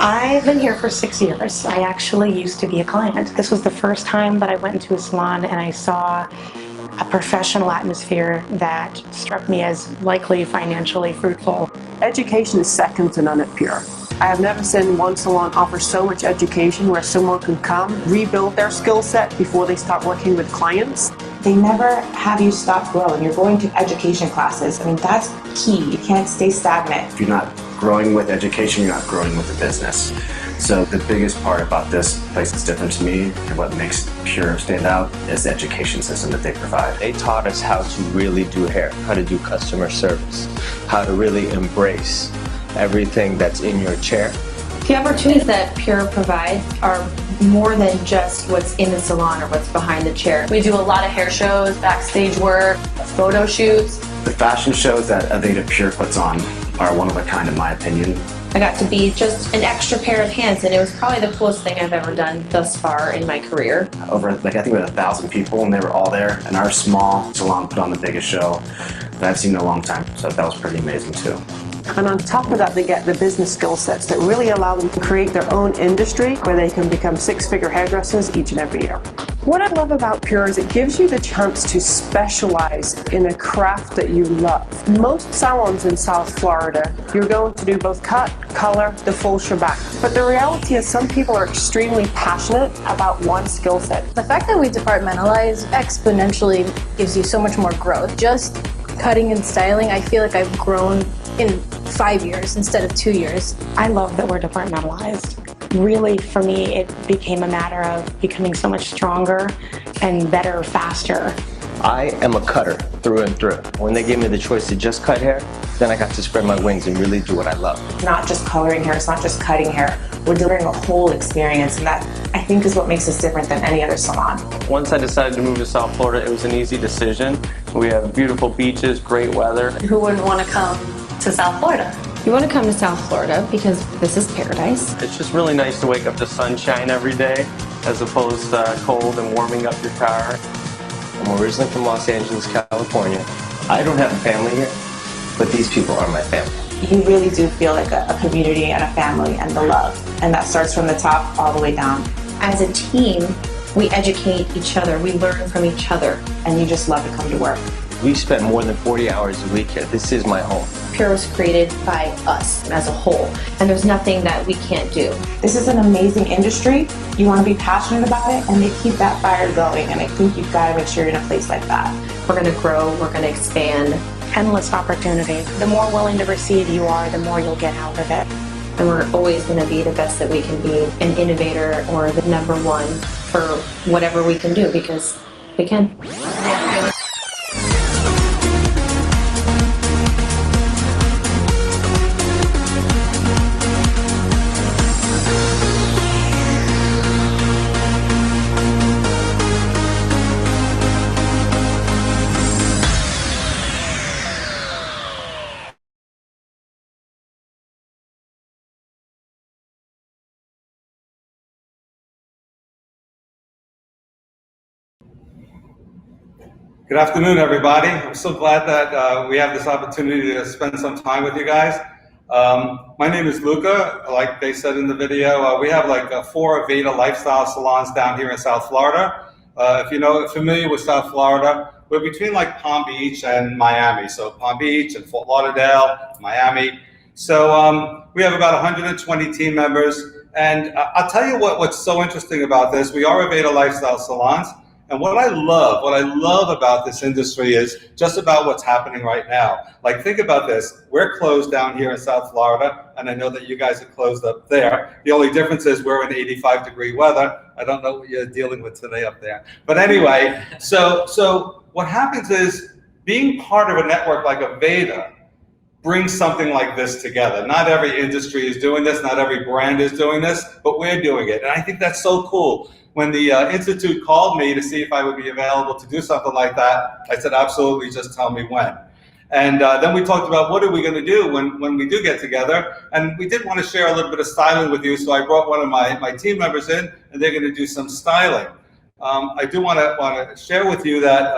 I've been here for 6 years. I actually used to be a client. This was the first time that I went into a salon and I saw a professional atmosphere that struck me as likely financially fruitful. Education is second to none at Pure. I have never seen one salon offer so much education where someone can come, rebuild their skill set before they start working with clients. They never have you stop growing. You're going to education classes. I mean, that's key. You can't stay stagnant. If you're not growing with education, you're not growing with the business. So the biggest part about this place that's different to me and what makes Pure stand out is the education system that they provide. They taught us how to really do hair, how to do customer service, how to really embrace everything that's in your chair. The opportunities that Pure provides are more than just what's in the salon or what's behind the chair. We do a lot of hair shows, backstage work, photo shoots. The fashion shows that Aveda Pure puts on are one of a kind in my opinion. I got to be just an extra pair of hands, and it was probably the coolest thing I've ever done thus far in my career. Over, I think we had 1,000 people, and they were all there, and our small salon put on the biggest show that I've seen in a long time, so that was pretty amazing too. And on top of that, they get the business skill sets that really allow them to create their own industry where they can become six-figure hairdressers each and every year. What I love about Pure is it gives you the chance to specialize in a craft that you love. Most salons in South Florida, you're going to do both cut, color, the full shebang. But the reality is some people are extremely passionate about one skill set. The fact that we departmentalize exponentially gives you so much more growth. Just cutting and styling, I feel like I've grown in 5 years instead of 2 years. I love that we're departmentalized. Really, for me, it became a matter of becoming so much stronger and better, faster. I am a cutter through and through. When they gave me the choice to just cut hair, then I got to spread my wings and really do what I love. It's not just coloring hair, it's not just cutting hair. We're delivering a whole experience, and that, I think, is what makes us different than any other salon. Once I decided to move to South Florida, it was an easy decision. We have beautiful beaches, great weather. Who wouldn't want to come to South Florida? You want to come to South Florida because this is paradise. It's just really nice to wake up to sunshine every day as opposed to cold and warming up your car. I'm originally from Los Angeles, California. I don't have a family here, but these people are my family. You really do feel like a community and a family and the love. And that starts from the top all the way down. As a team, we educate each other, we learn from each other. And you just love to come to work. We spent more than 40 hours a week here. This is my home. Pure was created by us as a whole, and there's nothing that we can't do. This is an amazing industry. You want to be passionate about it, and they keep that fire going, and I think you've got to make sure you're in a place like that. We're going to grow, we're going to expand. Endless opportunity. The more willing to receive you are, the more you'll get out of it. And we're always going to be the best that we can be, an innovator or the #1 for whatever we can do, because we can. Good afternoon, everybody. I'm so glad that we have this opportunity to spend some time with you guys. My name is Luca. Like they said in the video, we have like 4 Aveda lifestyle salons down here in South Florida. If you're familiar with South Florida, we're between like Palm Beach and Miami. So Palm Beach and Fort Lauderdale, Miami. So we have about 120 team members. And I'll tell you what's so interesting about this. We are Aveda lifestyle salons. And what I love about this industry is just about what's happening right now. Like, think about this. We're closed down here in South Florida, and I know that you guys are closed up there. The only difference is we're in 85-degree weather. I don't know what you're dealing with today up there. But anyway, so what happens is being part of a network like Aveda brings something like this together. Not every industry is doing this, not every brand is doing this, but we're doing it. And I think that's so cool. When the Institute called me to see if I would be available to do something like that, I said, absolutely, just tell me when. And then we talked about what are we going to do when we do get together. And we did want to share a little bit of styling with you, so I brought one of my team members in, and they're going to do some styling. I do want to share with you that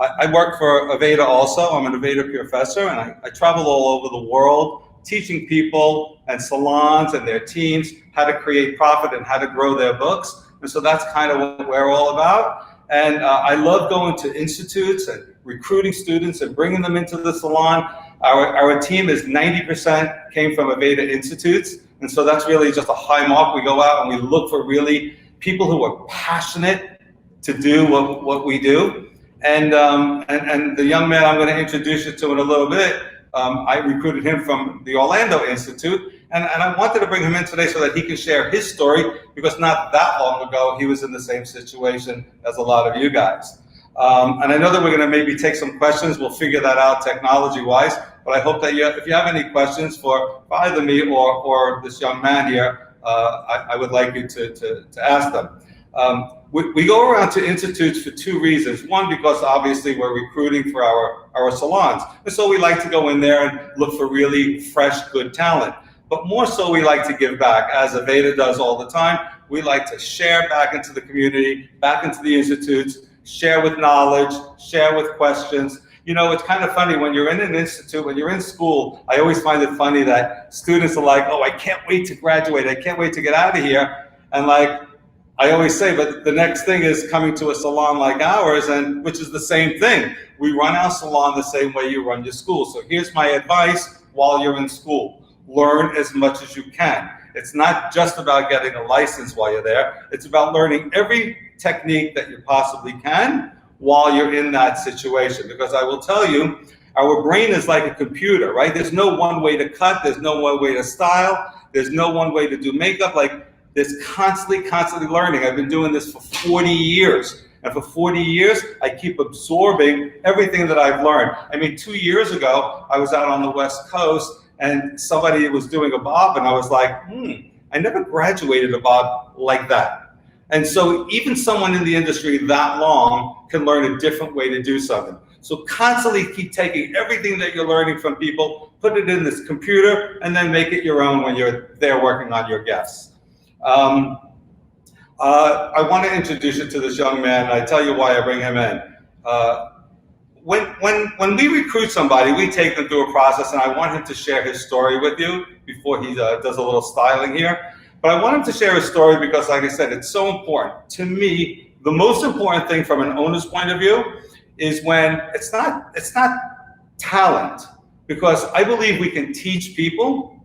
I work for Aveda also. I'm an Aveda professor, and I travel all over the world teaching people and salons and their teams how to create profit and how to grow their books. And so that's kind of what we're all about. And I love going to institutes and recruiting students and bringing them into the salon. Our team is 90% came from Aveda Institutes. And so that's really just a high mark. We go out and we look for really people who are passionate to do what we do. And the young man I'm going to introduce you to in a little bit, I recruited him from the Orlando Institute. And I wanted to bring him in today so that he can share his story, because not that long ago, he was in the same situation as a lot of you guys. And I know that we're going to maybe take some questions. We'll figure that out technology-wise. But I hope that if you have any questions for either me or this young man here, I would like you to ask them. We go around to institutes for two reasons. One, because obviously we're recruiting for our salons. And so we like to go in there and look for really fresh, good talent. But more so, we like to give back, as Aveda does all the time. We like to share back into the community, back into the institutes, share with knowledge, share with questions. You know, it's kind of funny when you're in an institute, when you're in school, I always find it funny that students are like, oh, I can't wait to graduate. I can't wait to get out of here. And like I always say, but the next thing is coming to a salon like ours, and which is the same thing. We run our salon the same way you run your school. So here's my advice while you're in school. Learn as much as you can. It's not just about getting a license while you're there. It's about learning every technique that you possibly can while you're in that situation. Because I will tell you, our brain is like a computer, right? There's no one way to cut. There's no one way to style. There's no one way to do makeup. Like, there's constantly learning. I've been doing this for 40 years. And for 40 years, I keep absorbing everything that I've learned. I mean, 2 years ago, I was out on the West Coast and somebody was doing a bob, and I was like, I never graduated a bob like that. And so even someone in the industry that long can learn a different way to do something. So constantly keep taking everything that you're learning from people, put it in this computer, and then make it your own when you're there working on your guests. I want to introduce you to this young man, and I tell you why I bring him in. When we recruit somebody, we take them through a process, and I want him to share his story with you before he does a little styling here. But I want him to share his story because, like I said, it's so important. To me, the most important thing from an owner's point of view is when it's not talent, because I believe we can teach people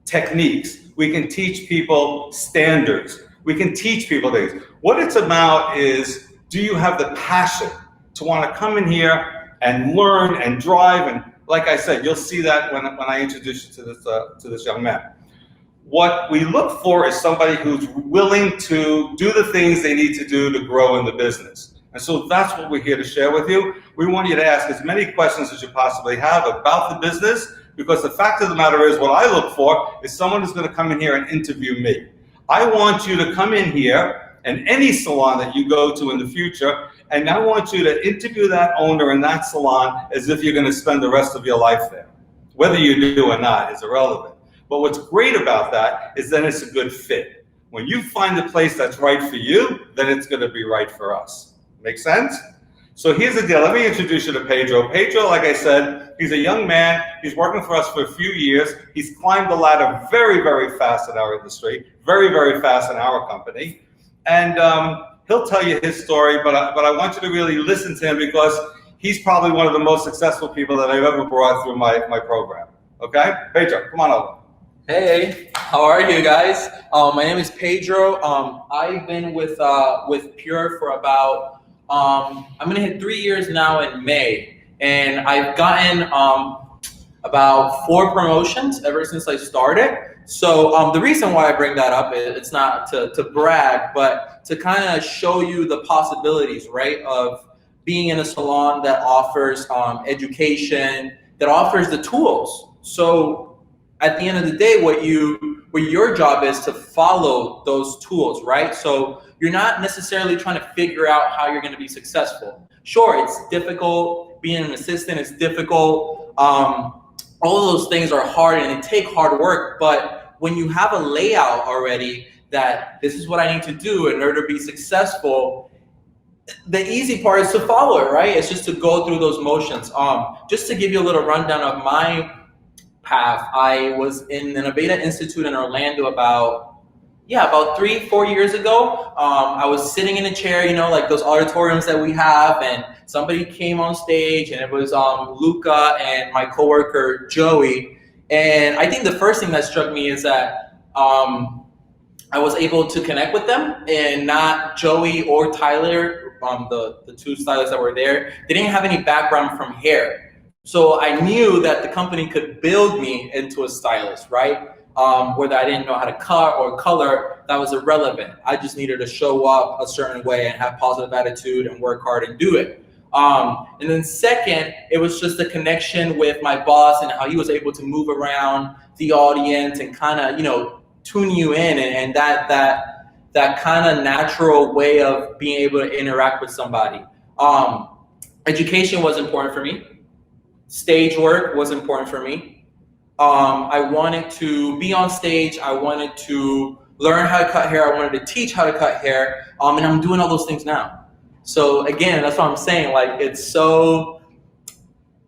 techniques. We can teach people standards. We can teach people things. What it's about is, do you have the passion to want to come in here and learn and drive? And like I said, you'll see that when I introduce you to this young man. What we look for is somebody who's willing to do the things they need to do to grow in the business. And so that's what we're here to share with you. We want you to ask as many questions as you possibly have about the business, because the fact of the matter is, what I look for is someone who's going to come in here and interview me. I want you to come in here and any salon that you go to in the future, and I want you to interview that owner in that salon as if you're going to spend the rest of your life there. Whether you do or not is irrelevant. But what's great about that is then it's a good fit. When you find the place that's right for you, then it's going to be right for us. Make sense? So here's the deal. Let me introduce you to Pedro. Pedro, like I said, he's a young man. He's working for us for a few years. He's climbed the ladder very, very fast in our industry, very, very fast in our company. And he'll tell you his story, but I want you to really listen to him, because he's probably one of the most successful people that I've ever brought through my program. Okay? Pedro, come on over. Hey, how are you guys? My name is Pedro. I've been with Pure for about, I'm gonna hit 3 years now in May, and I've gotten about 4 promotions ever since I started. So the reason why I bring that up is it's not to brag, but to kind of show you the possibilities, right, of being in a salon that offers education, that offers the tools. So at the end of the day, what your job is to follow those tools, right? So you're not necessarily trying to figure out how you're going to be successful. Sure, it's difficult. Being an assistant is difficult. All of those things are hard and they take hard work. But when you have a layout already that this is what I need to do in order to be successful, the easy part is to follow it, right? It's just to go through those motions. Just to give you a little rundown of my path. I was in an Aveda Institute in Orlando about 3-4 years ago. I was sitting in a chair, like those auditoriums that we have, and somebody came on stage, and it was Luca and my coworker Joey. And I think the first thing that struck me is that I was able to connect with them, and not Joey or Tyler, the two stylists that were there. They didn't have any background from hair. So I knew that the company could build me into a stylist, right? Whether I didn't know how to cut or color, that was irrelevant. I just needed to show up a certain way and have positive attitude and work hard and do it. And then second, it was just the connection with my boss and how he was able to move around the audience and kind of, tune you in, and that kind of natural way of being able to interact with somebody. Education was important for me. Stage work was important for me. I wanted to be on stage. I wanted to learn how to cut hair. I wanted to teach how to cut hair. And I'm doing all those things now. So again, that's what I'm saying. Like, it's so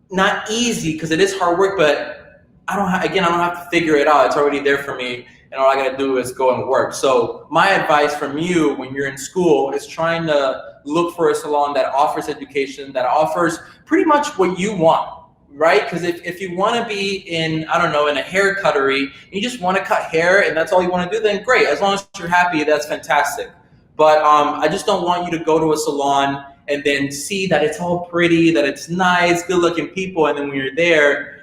not easy because it is hard work, but I don't have to figure it out. It's already there for me. And all I gotta do is go and work. So my advice from you when you're in school is trying to look for a salon that offers education, that offers pretty much what you want, right? Because if you wanna be in a hair cuttery, you just wanna cut hair and that's all you wanna do, then great. As long as you're happy, that's fantastic. But I just don't want you to go to a salon and then see that it's all pretty, that it's nice, good looking people, and then when you're there,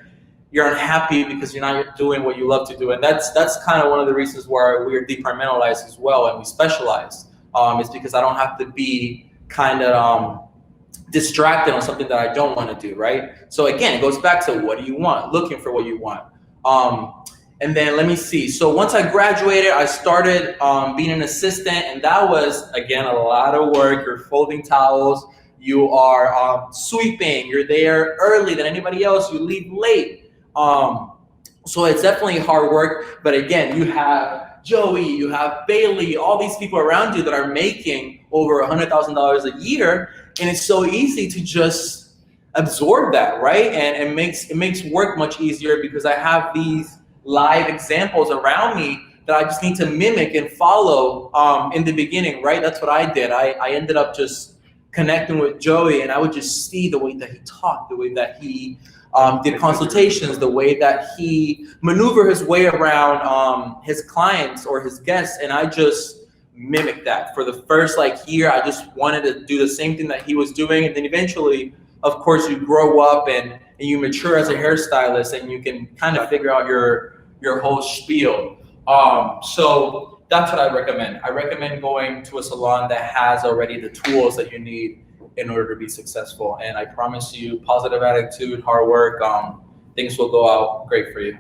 you're unhappy because you're not doing what you love to do. And that's kind of one of the reasons why we're departmentalized as well and we specialize. Is because I don't have to be kind of distracted on something that I don't want to do, right? So again, it goes back to what do you want, looking for what you want. And then let me see. So once I graduated, I started being an assistant, and that was, again, a lot of work. You're folding towels, you are sweeping, you're there early than anybody else, you leave late. So it's definitely hard work, but again, you have Joey, you have Bailey, all these people around you that are making over $100,000 a year, and it's so easy to just absorb that, right? And it makes work much easier because I have these live examples around me that I just need to mimic and follow in the beginning, right? That's what I did. I ended up just connecting with Joey, and I would just see the way that he talked, the way that he did consultations, the way that he maneuvered his way around his clients or his guests, and I just mimicked that. For the first year, I just wanted to do the same thing that he was doing, and then eventually, of course, you grow up and you mature as a hairstylist, and you can kind of figure out your whole spiel. So that's what I recommend. I recommend going to a salon that has already the tools that you need in order to be successful. And I promise you, positive attitude, hard work, things will go out great for you.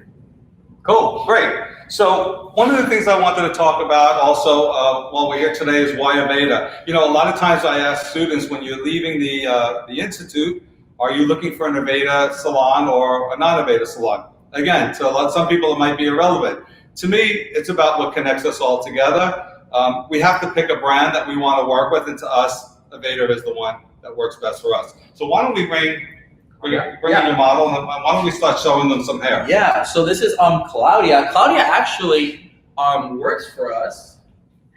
Cool, great. So one of the things I wanted to talk about also while we're here today is why Aveda. A lot of times I ask students when you're leaving the institute, are you looking for an Aveda salon or a non-Aveda salon? Again, to some people it might be irrelevant. To me, it's about what connects us all together. We have to pick a brand that we want to work with, and to us, Aveda is the one that works best for us. So why don't we bring in your model, and why don't we start showing them some hair? Yeah, so this is Claudia. Claudia actually works for us.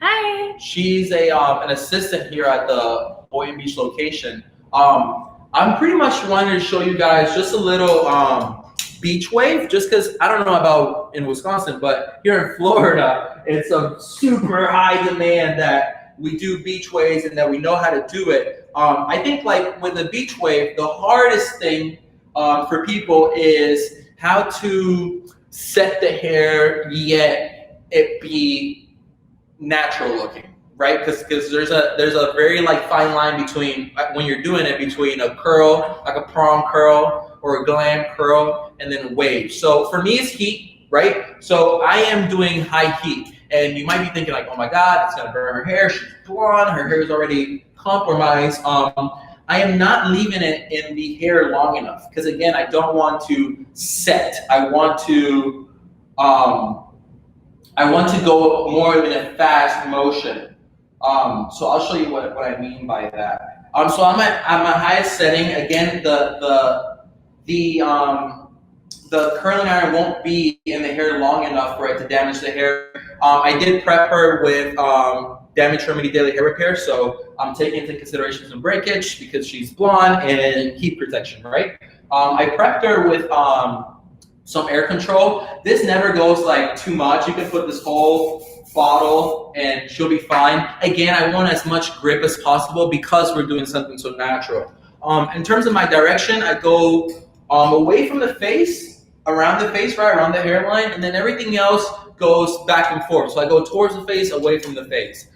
Hi. She's an assistant here at the Boynton Beach location. I'm pretty much wanting to show you guys just a little beach wave, just because I don't know about in Wisconsin, but here in Florida, it's a super high demand that we do beach waves and that we know how to do it. I think with the beach wave, the hardest thing for people is how to set the hair yet it be natural looking, right? Because there's a very fine line between when you're doing it between a curl, like a prom curl or a glam curl, and then a wave. So for me, it's heat, right? So I am doing high heat. And you might be thinking oh my God, it's gonna burn her hair. She's blonde, her hair is already compromised. I am not leaving it in the hair long enough because again, I don't want to set. I want to go more in a fast motion. So I'll show you what I mean by that. So I'm at my highest setting. Again, the the curling iron won't be in the hair long enough for it to damage the hair. I did prep her with damage remedy daily hair repair, so I'm taking into consideration some breakage because she's blonde and heat protection, right? I prepped her with some air control. This never goes like too much. You can put this whole bottle and she'll be fine. Again, I want as much grip as possible because we're doing something so natural. In terms of my direction, I go away from the face, around the face, right around the hairline, and then everything else goes back and forth. So I go towards the face, away from the face.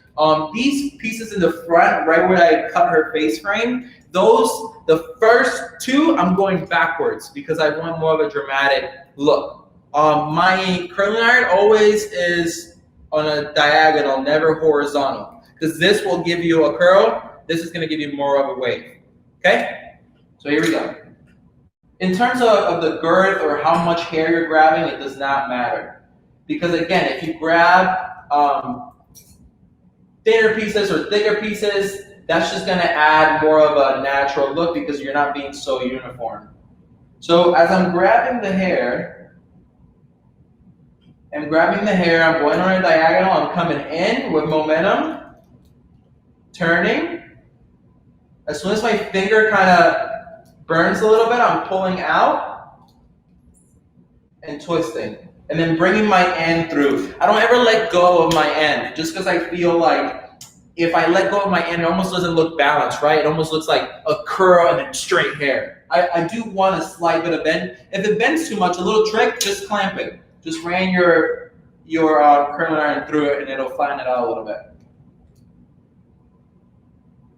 These pieces in the front, right where I cut her face frame, the first two, I'm going backwards because I want more of a dramatic look. My curling iron always is on a diagonal, never horizontal, because this will give you a curl. This is going to give you more of a wave. Okay, so here we go. In terms of the girth or how much hair you're grabbing, it does not matter. Because again, if you grab thinner pieces or thicker pieces, that's just gonna add more of a natural look because you're not being so uniform. So as I'm grabbing the hair, I'm going on a diagonal, I'm coming in with momentum, turning. As soon as my finger kind of burns a little bit, I'm pulling out and twisting. And then bringing my end through. I don't ever let go of my end, just because I feel like if I let go of my end, it almost doesn't look balanced, right? It almost looks like a curl and then straight hair. I do want a slight bit of bend. If it bends too much, a little trick, just clamp it. Just ran your curling iron through it and it'll flatten it out a little bit.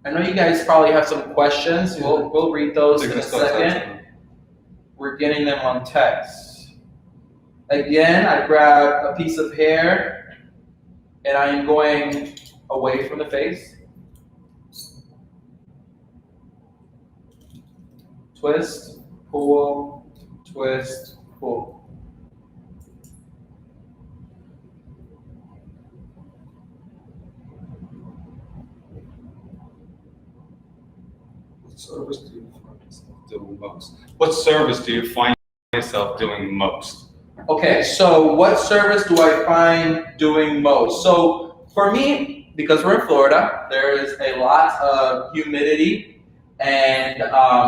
I know you guys probably have some questions. We'll read those in a second. We're getting them on text. Again, I grab a piece of hair and I am going away from the face. Twist, pull, twist, pull. Service do you find yourself doing most? What service do you find yourself doing most? Okay, so what service do I find doing most? So for me, because we're in Florida, there is a lot of humidity and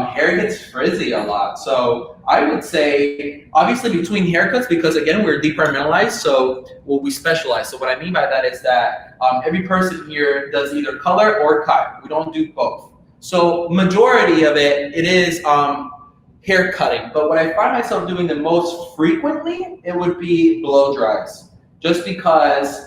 hair gets frizzy a lot. So I would say, obviously between haircuts, because again, we're departmentalized, so we specialize. So what I mean by that is that every person here does either color or cut. We don't do both. So majority of it is hair cutting, but what I find myself doing the most frequently, it would be blow dries, just because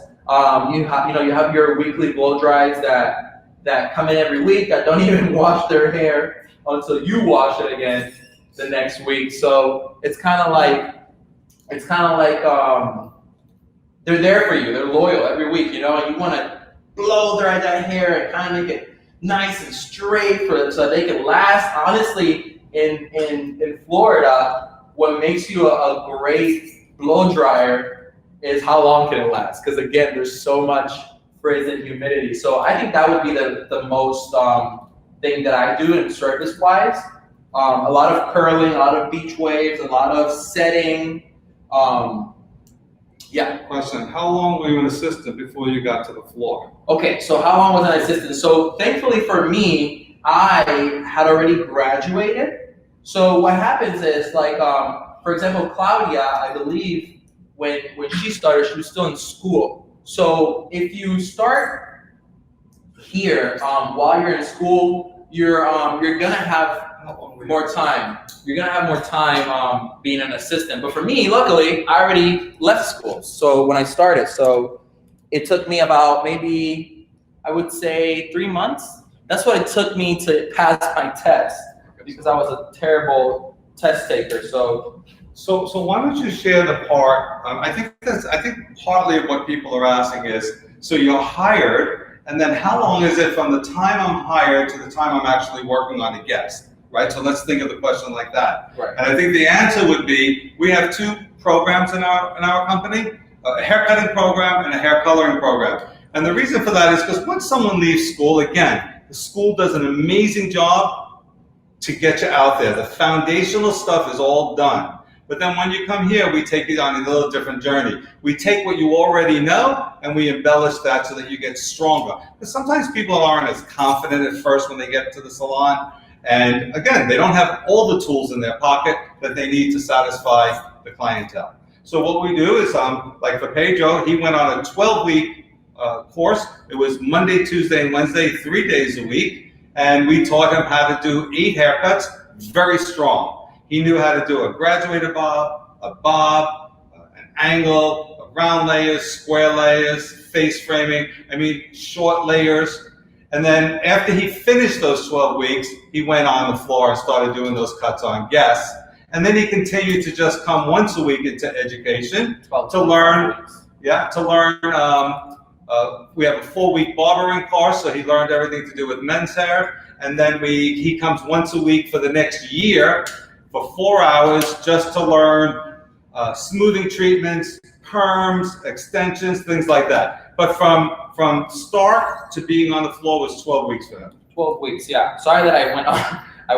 you have your weekly blow dries that come in every week that don't even wash their hair until you wash it again the next week. So it's kind of like they're there for you. They're loyal every week, and you want to blow dry that hair and kind of make it nice and straight for them so they can last. Honestly, in Florida, what makes you a great blow dryer is how long can it last? Because again, there's so much frizz and humidity. So I think that would be the most thing that I do in service wise. A lot of curling, a lot of beach waves, a lot of setting. Yeah. Question, how long were you an assistant before you got to the floor? Okay, so how long was I an assistant? So thankfully for me, I had already graduated. So what happens is, like, for example, Claudia, I believe when she started, she was still in school. So if you start here while you're in school, you're gonna have more time. You're gonna have more time being an assistant. But for me, luckily, I already left school. So when I started, so it took me about maybe, I would say 3 months. That's what it took me to pass my test because I was a terrible test taker. So why don't you share the part? I think partly what people are asking is, so you're hired, and then how long is it from the time I'm hired to the time I'm actually working on a guest? Right, so let's think of the question like that. Right. And I think the answer would be, we have 2 programs in our company, a haircutting program and a hair coloring program. And the reason for that is because once someone leaves school, again, the school does an amazing job to get you out there. The foundational stuff is all done. But then when you come here, we take you on a little different journey. We take what you already know and we embellish that so that you get stronger. Because sometimes people aren't as confident at first when they get to the salon. And again, they don't have all the tools in their pocket that they need to satisfy the clientele. So what we do is, like for Pedro, he went on a 12-week course. It was Monday, Tuesday, and Wednesday, 3 days a week. And we taught him how to do 8 haircuts, very strong. He knew how to do a graduated bob, an angle, round layers, square layers, face framing, short layers. And then after he finished those 12 weeks, he went on the floor and started doing those cuts on guests. And then he continued to just come once a week into education to learn. Yeah, to learn. We have a full-week barbering course, so he learned everything to do with men's hair. And then he comes once a week for the next year for 4 hours just to learn smoothing treatments, perms, extensions, things like that. But from start to being on the floor was 12 weeks for him. 12 weeks, yeah. Sorry that I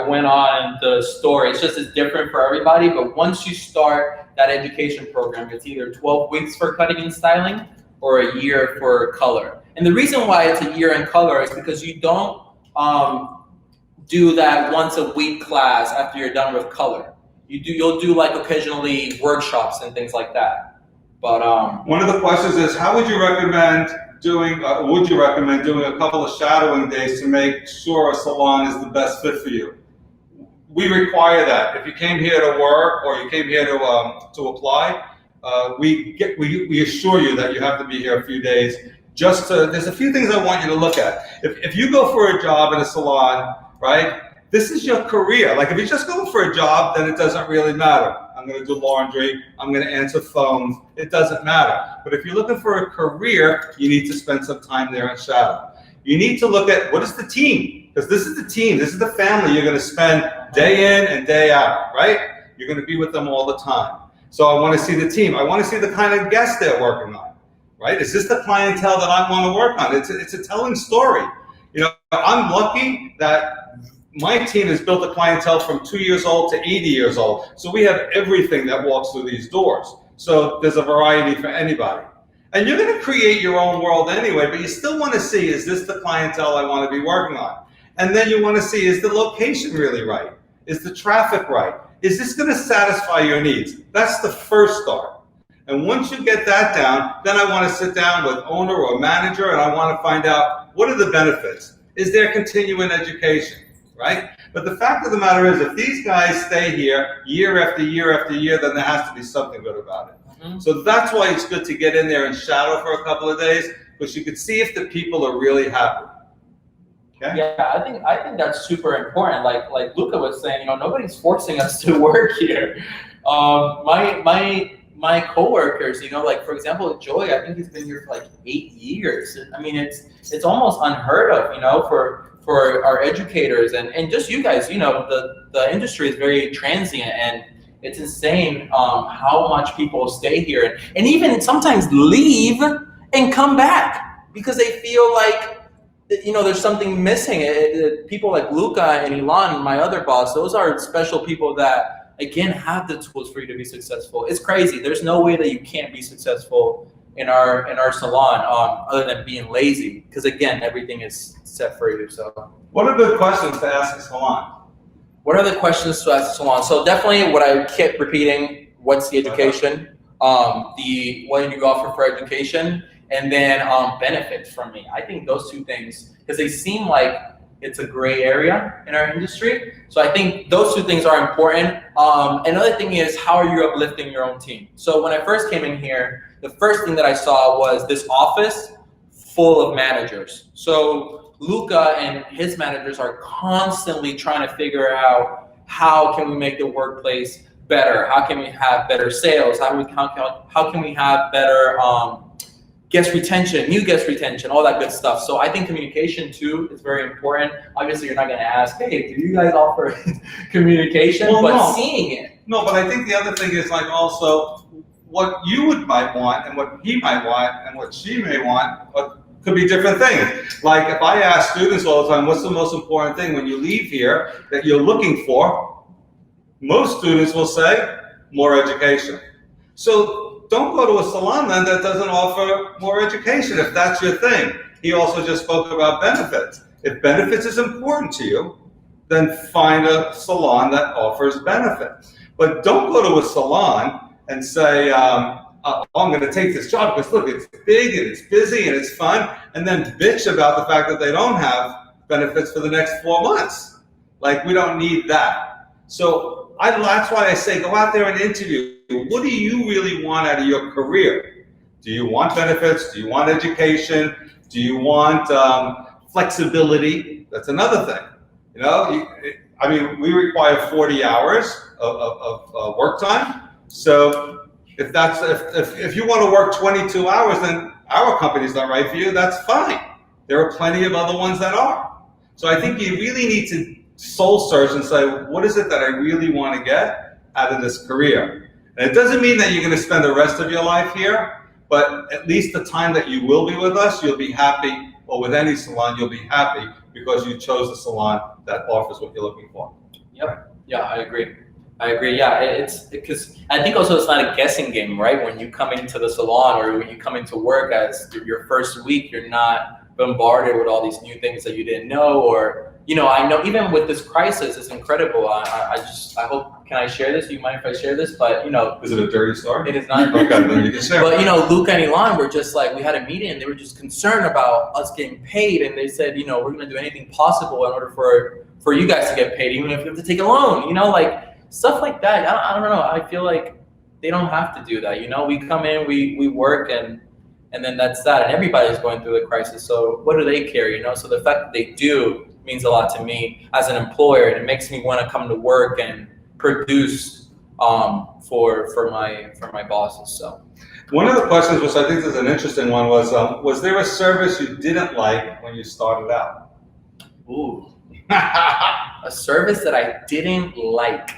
went on the story. It's just it's different for everybody. But once you start that education program, it's either 12 weeks for cutting and styling or a year for color. And the reason why it's a year in color is because you don't do that once a week class after you're done with color. You'll do like occasionally workshops and things like that. But one of the questions is, how would you recommend doing a couple of shadowing days to make sure a salon is the best fit for you? We require that. If you came here to work or you came here to apply, we assure you that you have to be here a few days. There's a few things I want you to look at. If you go for a job in a salon, right, this is your career. Like if you're just going for a job, then it doesn't really matter. I'm going to do laundry. I'm going to answer phones. It doesn't matter. But if you're looking for a career, you need to spend some time there and shadow. You need to look at what is the team, because this is the team. This is the family you're going to spend day in and day out, right? You're going to be with them all the time. So I want to see the team. I want to see the kind of guests they're working on, right? Is this the clientele that I want to work on? It's a telling story. You know, I'm lucky that my team has built a clientele from 2 years old to 80 years old. So we have everything that walks through these doors. So there's a variety for anybody. And you're going to create your own world anyway, but you still want to see, is this the clientele I want to be working on? And then you want to see, is the location really right? Is the traffic right? Is this going to satisfy your needs? That's the first start. And once you get that down, then I want to sit down with owner or manager and I want to find out, what are the benefits? Is there continuing education, right? But the fact of the matter is, if these guys stay here year after year after year, then there has to be something good about it. Mm-hmm. So that's why it's good to get in there and shadow for a couple of days, because you can see if the people are really happy. Okay? Yeah, I think that's super important. Like Luca was saying, you know, nobody's forcing us to work here. My coworkers, you know, like for example, Joy, I think he's been here for like 8 years. I mean, it's almost unheard of, you know, for our educators and just you guys. You know, the industry is very transient, and it's insane how much people stay here and even sometimes leave and come back because they feel like, you know, there's something missing. People like Luca and Ilan, my other boss, those are special people that, again, have the tools for you to be successful. It's crazy. There's no way that you can't be successful in our salon other than being lazy, because again, everything is set for you. So, what are good questions to ask a salon? What are the questions to ask a salon? So definitely, what I kept repeating: what's the education? What do you offer for education? And then benefits from me. I think those two things, because they seem like it's a gray area in our industry. So I think those two things are important. Another thing is, how are you uplifting your own team? So when I first came in here, the first thing that I saw was this office full of managers. So Luca and his managers are constantly trying to figure out, how can we make the workplace better? How can we have better sales? How can we have better guest retention, new guest retention, all that good stuff. So I think communication too is very important. Obviously, you're not going to ask, hey, do you guys offer communication? Well, but no. Seeing it. No, but I think the other thing is like also what you might want and what he might want and what she may want could be different things. Like if I ask students all the time, what's the most important thing when you leave here that you're looking for? Most students will say more education. So don't go to a salon then that doesn't offer more education if that's your thing. He also just spoke about benefits. If benefits is important to you, then find a salon that offers benefits. But don't go to a salon and say, I'm going to take this job because look, it's big and it's busy and it's fun, and then bitch about the fact that they don't have benefits for the next 4 months. Like, we don't need that. So that's why I say go out there and interview. What do you really want out of your career? Do you want benefits? Do you want education? Do you want flexibility? That's another thing. You know, we require 40 hours of work time. So if you want to work 22 hours, then our company's not right for you. That's fine. There are plenty of other ones that are. So I think you really need to soul search and say, what is it that I really want to get out of this career? And it doesn't mean that you're going to spend the rest of your life here, but at least the time that you will be with us, you'll be happy, or with any salon, you'll be happy because you chose a salon that offers what you're looking for. Yep. Yeah, I agree. Yeah, it's because I think also it's not a guessing game, right? When you come into the salon or when you come into work as your first week, you're not bombarded with all these new things that you didn't know, or I know even with this crisis, it's incredible. I hope, can I share this? Do you mind if I share this? But is it a dirty story? It is not. Okay, then you can share. But Luca and Elon were just like, we had a meeting and they were just concerned about us getting paid, and they said, we're gonna do anything possible in order for you guys to get paid, even if you have to take a loan. Like stuff like that. I don't know. I feel like they don't have to do that. We come in, we work, and then that's that. And everybody's going through the crisis. So what do they care? So the fact that they do means a lot to me as an employer, and it makes me want to come to work and produce for my bosses. So one of the questions, which I think is an interesting one, was there a service you didn't like when you started out? Ooh, a service that I didn't like.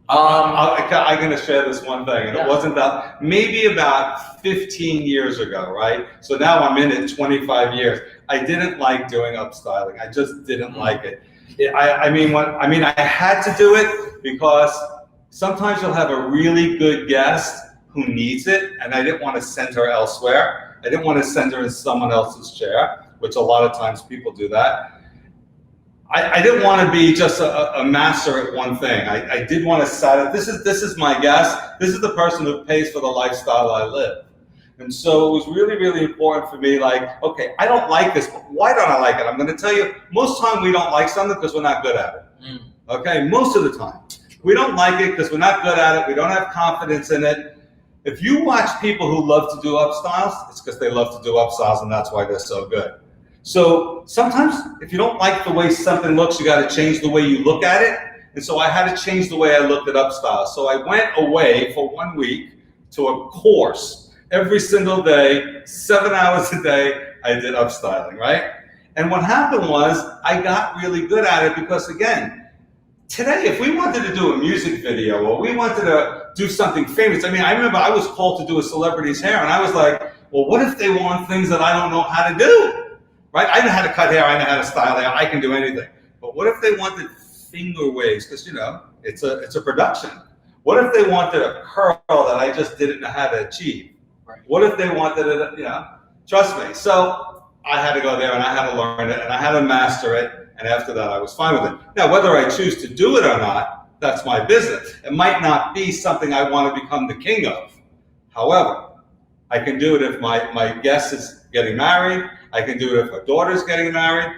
I'm going to share this one thing, and yeah. It wasn't maybe about 15 years ago, right? So now I'm in it 25 years. I didn't like doing upstyling. I just didn't like it. I had to do it because sometimes you'll have a really good guest who needs it, and I didn't want to send her elsewhere. I didn't want to send her in someone else's chair, which a lot of times people do that. I didn't want to be just a master at one thing. I did want to satisfy. This is my guest. This is the person who pays for the lifestyle I live. And so it was really, really important for me, like, okay, I don't like this, but why don't I like it? I'm going to tell you, most time we don't like something because we're not good at it. Okay, most of the time. We don't like it because we're not good at it. We don't have confidence in it. If you watch people who love to do upstyles, it's because they love to do upstyles, and that's why they're so good. So sometimes if you don't like the way something looks, you got to change the way you look at it. And so I had to change the way I looked at upstyles. So I went away for 1 week to a course. Every single day, 7 hours a day, I did upstyling, right? And what happened was I got really good at it because, again, today, if we wanted to do a music video or we wanted to do something famous, I remember I was called to do a celebrity's hair, and I was like, well, what if they want things that I don't know how to do? Right? I know how to cut hair, I know how to style hair, I can do anything. But what if they wanted finger waves? Because, it's a production. What if they wanted a curl that I just didn't know how to achieve? Right. What if they wanted it, trust me. So I had to go there and I had to learn it and I had to master it. And after that, I was fine with it. Now, whether I choose to do it or not, that's my business. It might not be something I want to become the king of. However, I can do it if my guest is getting married. I can do it if a daughter's getting married,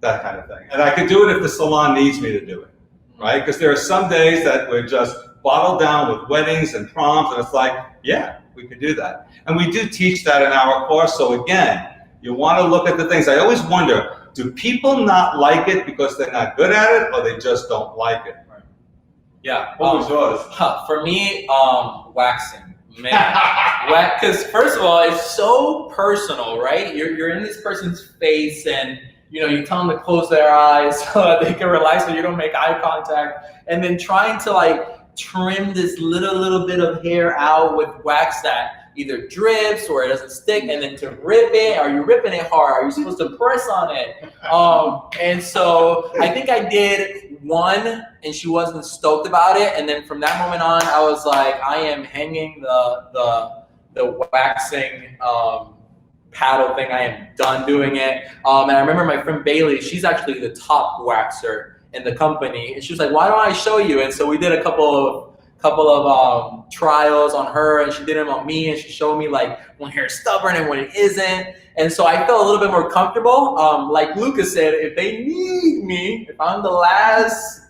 that kind of thing. And I can do it if the salon needs me to do it, right? Because there are some days that we're just bottled down with weddings and proms, and it's like, yeah, we could do that. And we do teach that in our course. So again, you want to look at the things. I always wonder, do people not like it because they're not good at it, or they just don't like it? Right. Yeah. What was yours? For me, waxing. Man, because first of all, it's so personal, right? You're in this person's face, and you tell them to close their eyes so that they can relax, so you don't make eye contact, and then trying to trim this little bit of hair out with wax that either drips or it doesn't stick, and then to rip it. Are you ripping it hard? Are you supposed to press on it? And so I think I did one, and she wasn't stoked about it. And then from that moment on, I was like, I am hanging the waxing paddle thing. I am done doing it. And I remember my friend Bailey, she's actually the top waxer in the company, and she was like, why don't I show you? And so we did a couple of trials on her, and she did them on me, and she showed me like when hair is stubborn and when it isn't. And so I felt a little bit more comfortable. Like Luca said, if they need me, if I'm the last,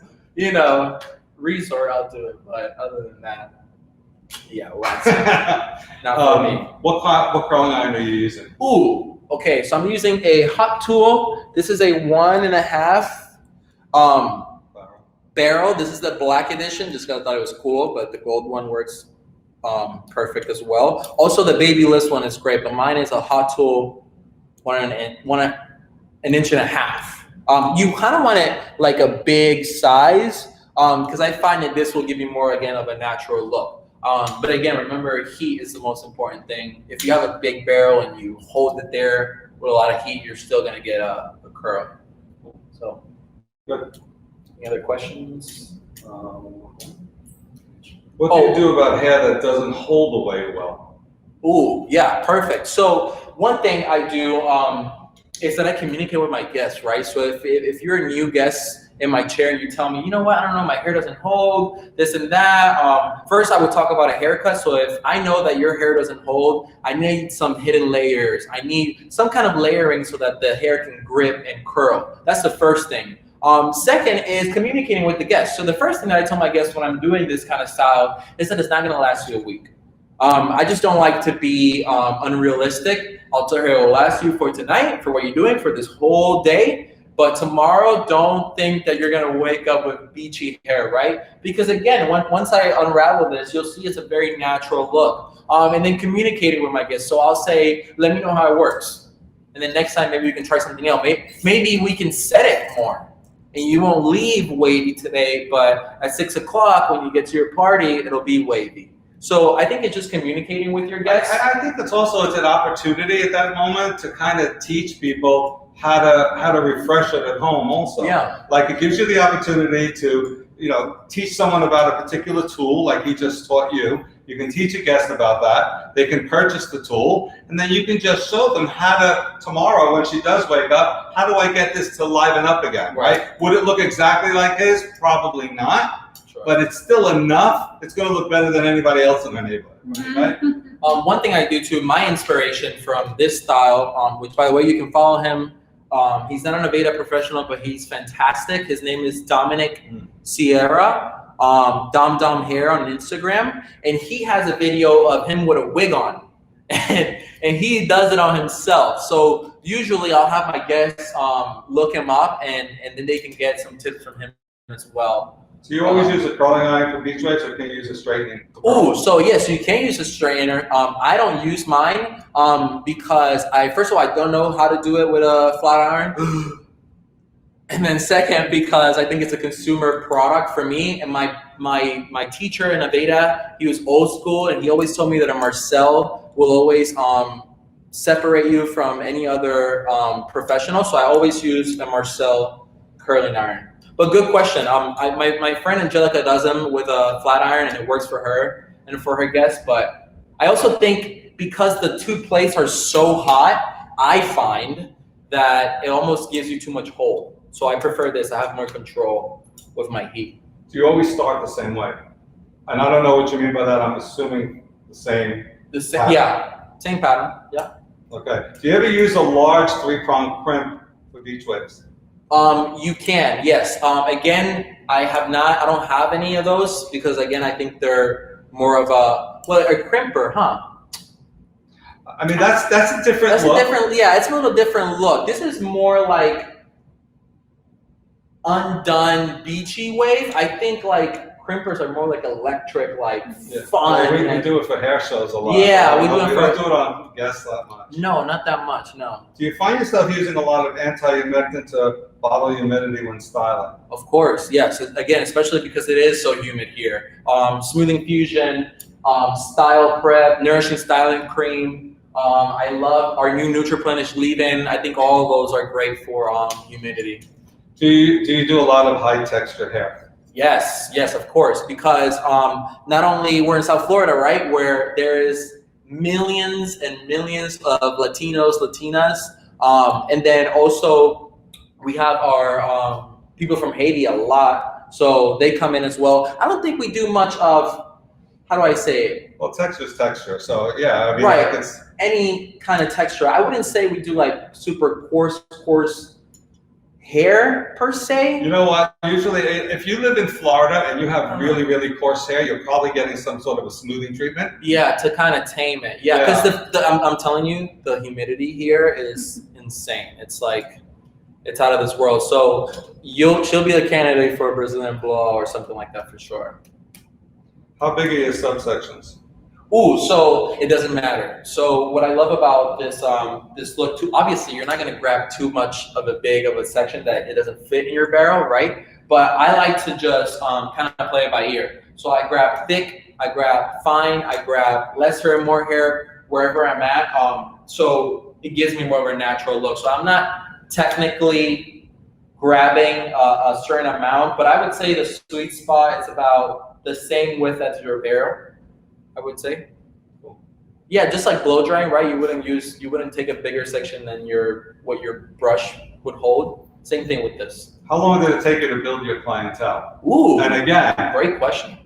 resort, I'll do it. But other than that, yeah, waxing. Not for me. What curling iron are you using? Ooh, okay, so I'm using a hot tool. This is a 1.5 barrel. This is the black edition, just because I thought it was cool, but the gold one works perfect as well. Also, the Babyliss one is great, but mine is a hot tool, 1.5 inches. You kind of want it like a big size, because I find that this will give you more, again, of a natural look. But again, remember, heat is the most important thing. If you have a big barrel and you hold it there with a lot of heat, you're still going to get a curl. So, good. Any other questions? What do you do about hair that doesn't hold the weight well? Ooh, yeah, perfect. So one thing I do is that I communicate with my guests, right? So if you're a new guest in my chair and you tell me, you know what, I don't know, my hair doesn't hold, this and that. First, I would talk about a haircut. So if I know that your hair doesn't hold, I need some hidden layers. I need some kind of layering so that the hair can grip and curl. That's the first thing. Second is communicating with the guest. So the first thing that I tell my guests when I'm doing this kind of style is that it's not going to last you a week. I just don't like to be unrealistic. I'll tell her it will last you for tonight, for what you're doing, for this whole day. But tomorrow, don't think that you're going to wake up with beachy hair, right? Because again, once I unravel this, you'll see it's a very natural look. And then communicating with my guests. So I'll say, let me know how it works. And then next time, maybe we can try something else. Maybe we can set it more. And you won't leave wavy today, but at 6 o'clock when you get to your party, it'll be wavy. So I think it's just communicating with your guests. I think that's also, it's an opportunity at that moment to kind of teach people how to refresh it at home also. Yeah. Like it gives you the opportunity to, teach someone about a particular tool like he just taught you. You can teach a guest about that. They can purchase the tool, and then you can just show them how to, tomorrow when she does wake up, how do I get this to liven up again, right? Would it look exactly like his? Probably not, but it's still enough. It's going to look better than anybody else in the neighborhood, right? One thing I do too, my inspiration from this style, which by the way, you can follow him. He's not an Aveda professional, but he's fantastic. His name is Dominic Sierra. Dom Hair on Instagram, and he has a video of him with a wig on, and he does it on himself. So usually I'll have my guests look him up, and then they can get some tips from him as well. So you always use a curling iron for beach waves, or can you use a straightening? Oh, so yes, you can use a straightener. I don't use mine because first of all, I don't know how to do it with a flat iron. And then second, because I think it's a consumer product for me. And my teacher in Aveda, he was old school, and he always told me that a Marcel will always separate you from any other professional. So I always use a Marcel curling iron. But good question. My friend Angelica does them with a flat iron, and it works for her and for her guests. But I also think because the two plates are so hot, I find that it almost gives you too much hold. So I prefer this. I have more control with my heat. Do you always start the same way? And I don't know what you mean by that. I'm assuming the same. Yeah, same pattern. Yeah. Okay. Do you ever use a large 3-prong crimp for beach waves? You can, yes. Again, I don't have any of those because again, I think they're more of a crimper, huh? I mean, that's a different look. It's a little different look. This is more like undone beachy wave. I think like crimpers are more like electric, like fun. Well, we do it for hair shows a lot. Yeah, we don't do it on guests that much. No, not that much, no. Do you find yourself using a lot of anti-humectant to bottle humidity when styling? Of course, yes. Again, especially because it is so humid here. Smoothing Fusion, Style Prep, Nourishing Styling Cream. I love our new NutriPlenish leave-in. I think all of those are great for humidity. Do you do a lot of high texture hair? Yes, of course, because not only we're in South Florida, right, where there is millions and millions of Latinos, Latinas, and then also we have our people from Haiti a lot, so they come in as well. I don't think we do much of, how do I say it? Well, texture is texture, so yeah, I mean, right. like it's any kind of texture. I wouldn't say we do like super coarse hair per se. You know what? Usually, if you live in Florida and you have really, really coarse hair, you're probably getting some sort of a smoothing treatment. Yeah, to kind of tame it. Yeah, because I'm telling you, the humidity here is insane. It's like, it's out of this world. So she'll be a candidate for a Brazilian blowout or something like that for sure. How big are your subsections? Ooh, so it doesn't matter. So what I love about this this look too, obviously you're not gonna grab too much of a big of a section that it doesn't fit in your barrel, right? But I like to just kind of play it by ear. So I grab thick, I grab fine, I grab less hair, more hair, wherever I'm at. So it gives me more of a natural look. So I'm not technically grabbing a certain amount, but I would say the sweet spot is about the same width as your barrel, I would say. Yeah, just like blow drying, right? You wouldn't take a bigger section than what your brush would hold. Same thing with this. How long did it take you to build your clientele? Ooh, and again, great question.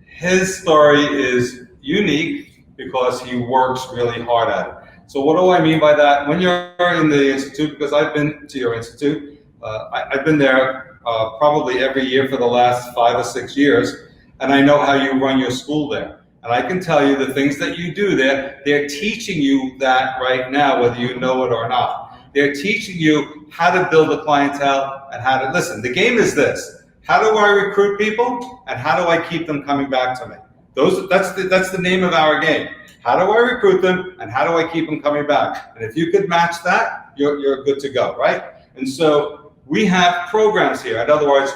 His story is unique because he works really hard at it. So what do I mean by that? When you're in the Institute, because I've been to your Institute, I've been there probably every year for the last 5 or 6 years, and I know how you run your school there. And I can tell you the things that you do there, they're teaching you that right now, whether you know it or not. They're teaching you how to build a clientele and how to, listen, the game is this. How do I recruit people and how do I keep them coming back to me? That's the name of our game. How do I recruit them and how do I keep them coming back? And if you could match that, you're good to go, right? And so we have programs here. In other words,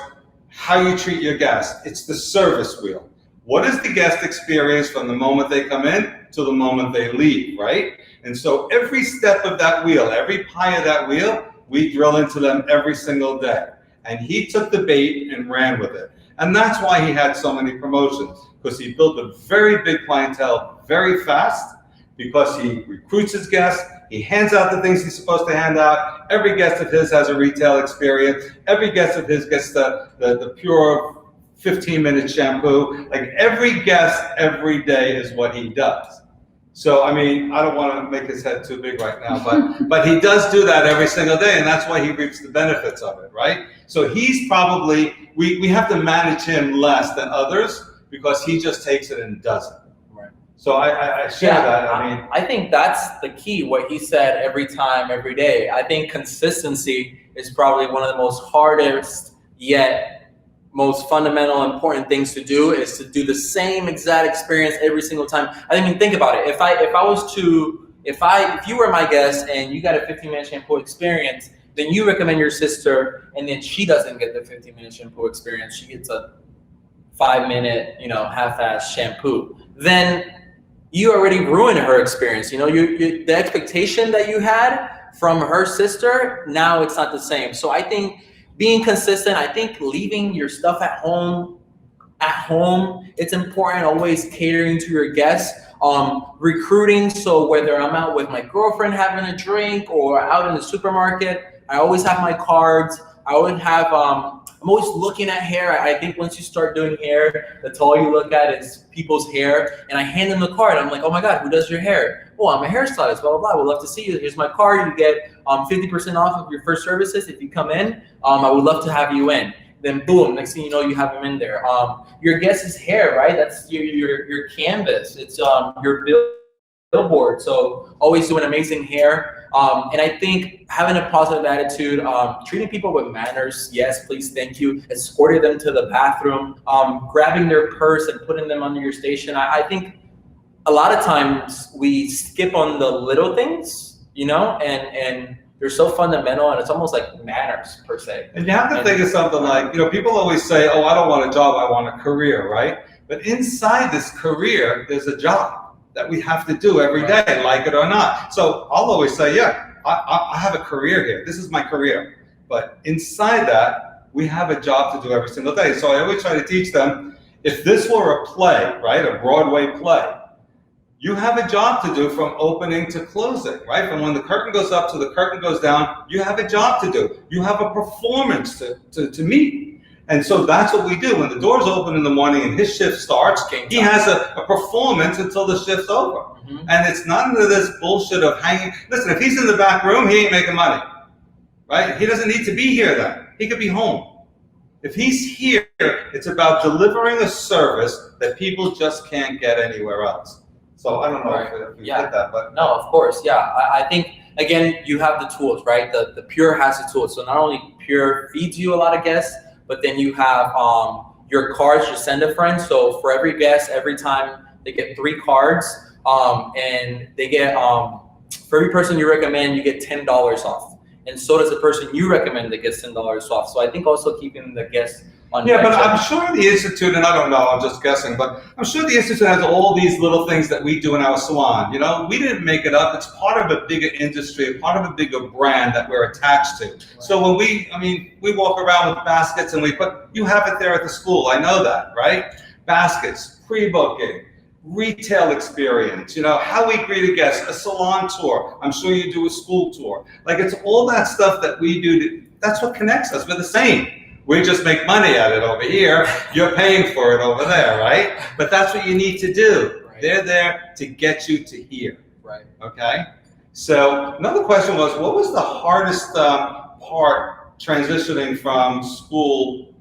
how you treat your guests. It's the service wheel. What is the guest experience from the moment they come in to the moment they leave, right? And so every step of that wheel, every pie of that wheel, we drill into them every single day. And he took the bait and ran with it. And that's why he had so many promotions, because he built a very big clientele very fast, because he recruits his guests, he hands out the things he's supposed to hand out. Every guest of his has a retail experience. Every guest of his gets the pure 15-minute shampoo. Like every guest every day is what he does. So, I mean, I don't want to make his head too big right now, but he does do that every single day, and that's why he reaps the benefits of it, right? So he's probably, we have to manage him less than others because he just takes it and does it. Right. So I share that. I think that's the key, what he said, every time, every day. I think consistency is probably one of the most hardest yet most fundamental important things to do, is to do the same exact experience every single time. I mean, think about it. If you were my guest and you got a 15-minute shampoo experience, then you recommend your sister, and then she doesn't get the 15-minute shampoo experience. She gets a 5-minute, half-ass shampoo. Then you already ruined her experience. The expectation that you had from her sister, now it's not the same. So I think being consistent, I think leaving your stuff at home, it's important, always catering to your guests. Recruiting, so whether I'm out with my girlfriend having a drink or out in the supermarket, I always have my cards. I always have, I'm always looking at hair. I think once you start doing hair, that's all you look at is people's hair. And I hand them the card. I'm like, oh my God, who does your hair? Oh, I'm a hairstylist, blah, blah, blah. We'd love to see you. Here's my card. You get 50% off of your first services if you come in. I would love to have you in. Then boom, next thing you know, you have them in there. Your guest's hair, right? That's your canvas. It's your billboard. So always doing amazing hair. And I think having a positive attitude, treating people with manners, yes, please, thank you, escorting them to the bathroom, grabbing their purse and putting them under your station. I think a lot of times we skip on the little things, and they're so fundamental, and it's almost like manners per se. And you have to think of something like, people always say, oh, I don't want a job, I want a career, right? But inside this career, there's a job that we have to do every day, like it or not. So I'll always say, yeah, I have a career here. This is my career. But inside that, we have a job to do every single day. So I always try to teach them, if this were a play, right, a Broadway play, you have a job to do from opening to closing, right? From when the curtain goes up to the curtain goes down, you have a job to do. You have a performance to meet. And so that's what we do. When the doors open in the morning and his shift starts, he has a performance until the shift's over. Mm-hmm. And it's none of this bullshit of hanging. Listen, if he's in the back room, he ain't making money, right? He doesn't need to be here then. He could be home. If he's here, it's about delivering a service that people just can't get anywhere else. So I don't know if we did that, but no, of course, yeah. I think again, you have the tools, right? The Pure has the tools. So not only Pure feeds you a lot of guests, but then you have your cards you send a friend. So for every guest, every time they get 3 cards, and they get for every person you recommend, you get $10 off, and so does the person you recommend that gets $10 off. So I think also keeping the guests. Yeah, but I'm sure the Institute, and I don't know, I'm just guessing, but I'm sure the Institute has all these little things that we do in our salon. You know, we didn't make it up. It's part of a bigger industry, part of a bigger brand that we're attached to. Right. So when we walk around with baskets and you have it there at the school. I know that, right? Baskets, pre-booking, retail experience, you know, how we greet a guest, a salon tour. I'm sure you do a school tour. Like, it's all that stuff that we do. That's what connects us. We're the same. We just make money at it over here. You're paying for it over there, right? But that's what you need to do. Right. They're there to get you to here. Right. Okay? So another question was, what was the hardest part transitioning from school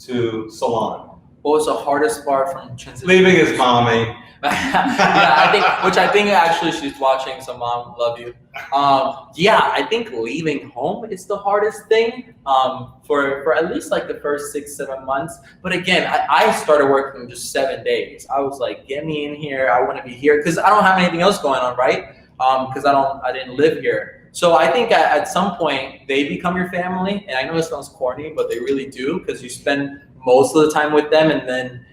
to salon? What was the hardest part from transitioning? Leaving his mommy. Yeah, I think actually she's watching, so Mom, love you. I think leaving home is the hardest thing for at least like the first 6-7 months. But again, I started working in just 7 days. I was like, get me in here. I want to be here because I don't have anything else going on, right? Because I didn't live here. So I think at some point they become your family, and I know it sounds corny, but they really do, because you spend most of the time with them, and then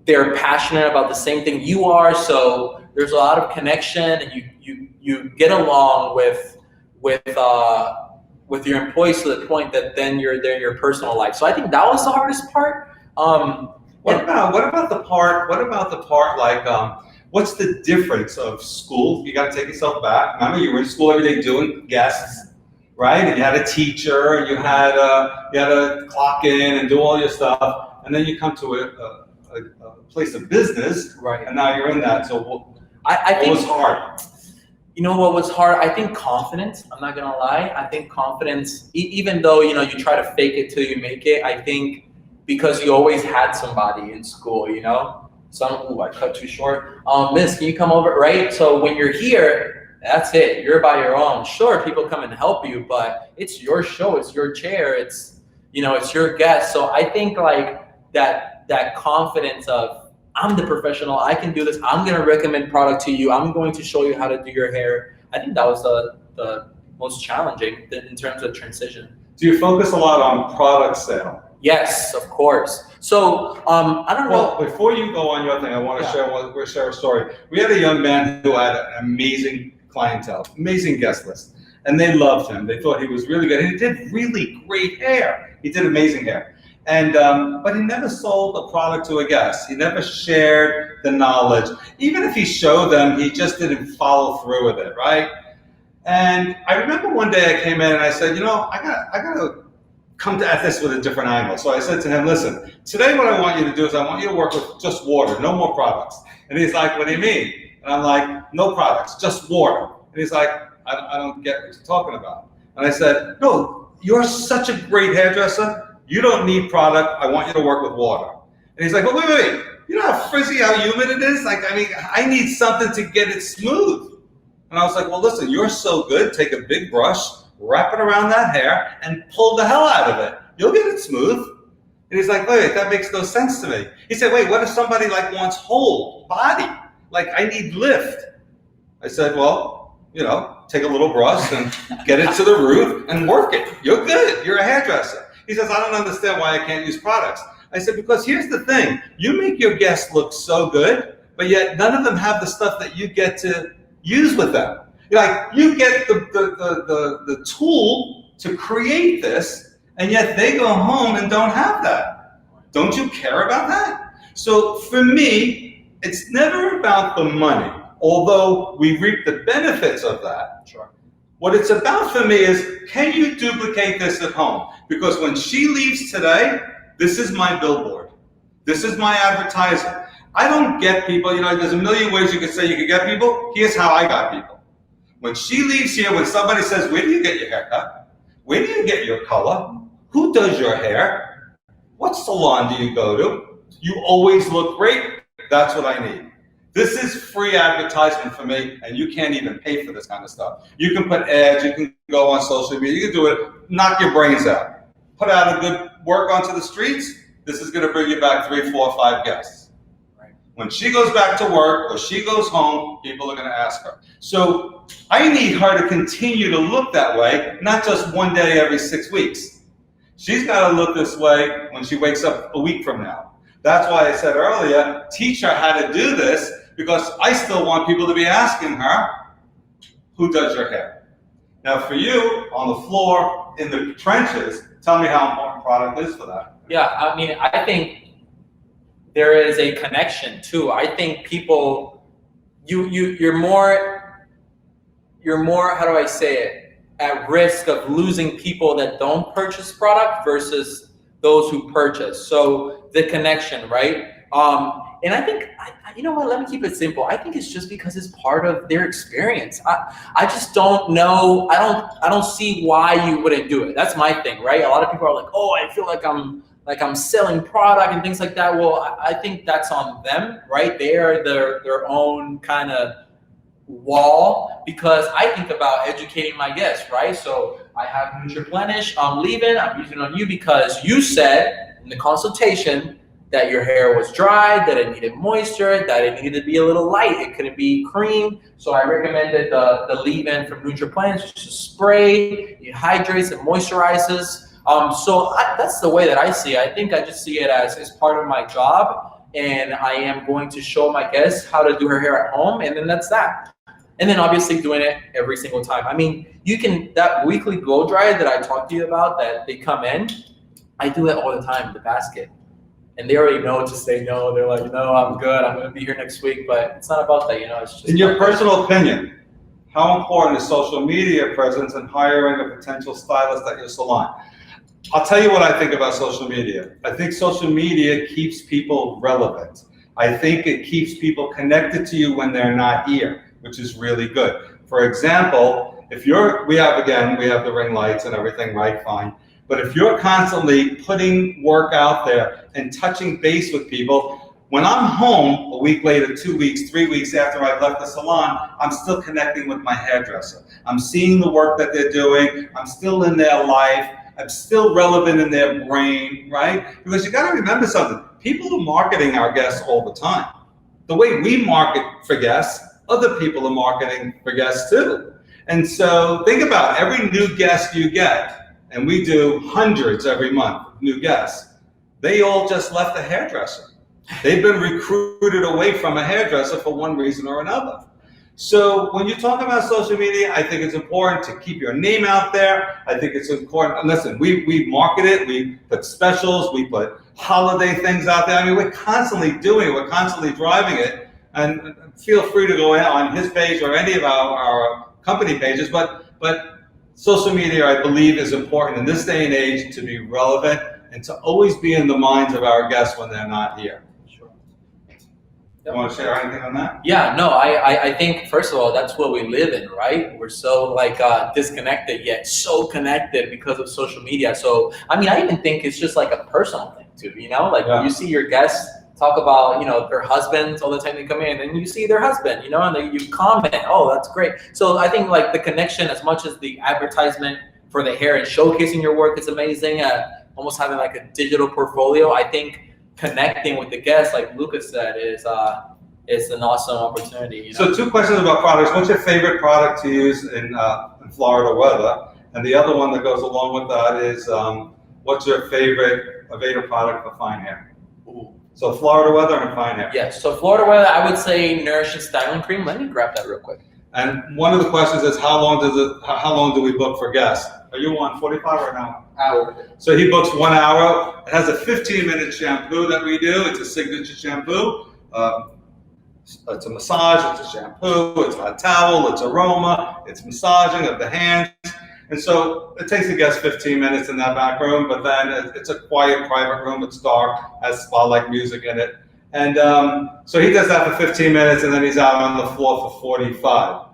they're passionate about the same thing you are, so there's a lot of connection, and you get along with your employees to the point that then you're there in your personal life. So I think that was the hardest part. What about the part like what's the difference of school? You got to take yourself back. Remember, you were in school every day doing guests, right? And you had a teacher, and you had to clock in and do all your stuff, and then you come to a place of business, right? And now you're in that. So I think what was hard? You know what was hard? I think confidence. I'm not gonna lie. I think confidence, even though you try to fake it till you make it. I think because you always had somebody in school, I cut too short. Miss, can you come over? Right. So when you're here, that's it. You're by your own. Sure, people come and help you, but it's your show. It's your chair. It's it's your guest. So I think like that confidence of, I'm the professional, I can do this, I'm gonna recommend product to you, I'm going to show you how to do your hair. I think that was the most challenging in terms of transition. Do you focus a lot on product sale? Yes, of course. So I don't know. Well, before you go on your thing, I want to share a story. We had a young man who had an amazing clientele, amazing guest list, and they loved him. They thought he was really good. He did really great hair. He did amazing hair. And but he never sold a product to a guest. He never shared the knowledge. Even if he showed them, he just didn't follow through with it, right? And I remember one day I came in and I said, I gotta come at this with a different angle. So I said to him, listen, today what I want you to do is I want you to work with just water, no more products. And he's like, what do you mean? And I'm like, no products, just water. And he's like, I don't get what you're talking about. And I said, no, you're such a great hairdresser. You don't need product. I want you to work with water. And he's like, well, wait. You know how frizzy, how humid it is? Like, I need something to get it smooth. And I was like, well, listen, you're so good. Take a big brush, wrap it around that hair, and pull the hell out of it. You'll get it smooth. And he's like, wait, that makes no sense to me. He said, wait, what if somebody like wants whole body? Like, I need lift. I said, well, take a little brush and get it to the root and work it. You're good. You're a hairdresser. He says, I don't understand why I can't use products. I said, because here's the thing. You make your guests look so good, but yet none of them have the stuff that you get to use with them. Like, you get the tool to create this, and yet they go home and don't have that. Don't you care about that? So for me, it's never about the money, although we reap the benefits of that. Sure. What it's about for me is, can you duplicate this at home? Because when she leaves today, this is my billboard. This is my advertising. I don't get people, there's a million ways you could say you could get people. Here's how I got people. When she leaves here, when somebody says, where do you get your haircut? Where do you get your color? Who does your hair? What salon do you go to? You always look great. That's what I need. This is free advertisement for me, and you can't even pay for this kind of stuff. You can put ads, you can go on social media, you can do it, knock your brains out. Put out a good work onto the streets, this is gonna bring you back 3, 4, 5 guests. Right. When she goes back to work or she goes home, people are gonna ask her. So I need her to continue to look that way, not just one day every 6 weeks. She's gotta look this way when she wakes up a week from now. That's why I said earlier, teach her how to do this, because I still want people to be asking her, who does your hair? Now for you, on the floor, in the trenches, tell me how important product is for that. Yeah, I mean, I think there is a connection too. I think people, you're more, how do I say it, at risk of losing people that don't purchase product versus those who purchase. So the connection, right? And I think, you know what, let me keep it simple. I think it's just because it's part of their experience. I just don't know, I don't see why you wouldn't do it. That's my thing, right? A lot of people are like, oh, I feel like I'm selling product and things like that. Well, I think that's on them, right? They are their own kind of wall, because I think about educating my guests, right? So I have NutriPlenish, I'm leaving, I'm using it on you because you said in the consultation that your hair was dry, that it needed moisture, that it needed to be a little light, it couldn't be cream. So I recommended the leave-in from NutriPlenish, which is spray, it hydrates and moisturizes. So that's the way that I see it. I think I just see it as part of my job, and I am going to show my guests how to do her hair at home, and then that's that. And then obviously doing it every single time. I mean, you can, that weekly blow dryer that I talked to you about, that they come in, I do it all the time in the basket. And they already know to say no. They're like, no, I'm good. I'm going to be here next week. But it's not about that, it's just. In your personal opinion, how important is social media presence in hiring a potential stylist at your salon? I'll tell you what I think about social media. I think social media keeps people relevant. I think it keeps people connected to you when they're not here, which is really good. For example, if we have the ring lights and everything, right, fine. But if you're constantly putting work out there and touching base with people, when I'm home a week later, 2 weeks, 3 weeks after I've left the salon, I'm still connecting with my hairdresser. I'm seeing the work that they're doing. I'm still in their life. I'm still relevant in their brain, right? Because you got to remember something. People are marketing our guests all the time. The way we market for guests, other people are marketing for guests too. And so think about every new guest you get, and we do hundreds every month, new guests. They all just left a hairdresser. They've been recruited away from a hairdresser for one reason or another. So when you talk about social media, I think it's important to keep your name out there. I think it's important. Listen, we market it, we put specials, we put holiday things out there. I mean, we're constantly doing it, we're constantly driving it. And feel free to go on his page or any of our company pages. But social media, I believe, is important in this day and age to be relevant and to always be in the minds of our guests when they're not here. You want to share anything on that? Yeah, no, I think, first of all, that's what we live in, right? We're so disconnected yet so connected because of social media. So, I mean, I even think it's just like a personal thing too, when you see your guests talk about, their husbands all the time they come in, and you see their husband, and then you comment, oh, that's great. So I think the connection, as much as the advertisement for the hair and showcasing your work is amazing, almost having a digital portfolio, I think connecting with the guests, like Luca said, is an awesome opportunity. So 2 questions about products. What's your favorite product to use in Florida weather? And the other one that goes along with that is, what's your favorite Aveda product for fine hair? Ooh. So Florida weather and fine hair. Yes, so Florida weather, I would say Nourishing Styling Cream. Let me grab that real quick. And one of the questions is how long do we book for guests? Are you on 45 or an hour? Hour. So he books 1 hour. It has a 15-minute shampoo that we do. It's a signature shampoo. It's a massage, it's a shampoo, it's a towel, it's aroma, it's massaging of the hands. And so it takes the guest 15 minutes in that back room, but then it's a quiet, private room. It's dark, has spa-like music in it. And so he does that for 15 minutes, and then he's out on the floor for 45.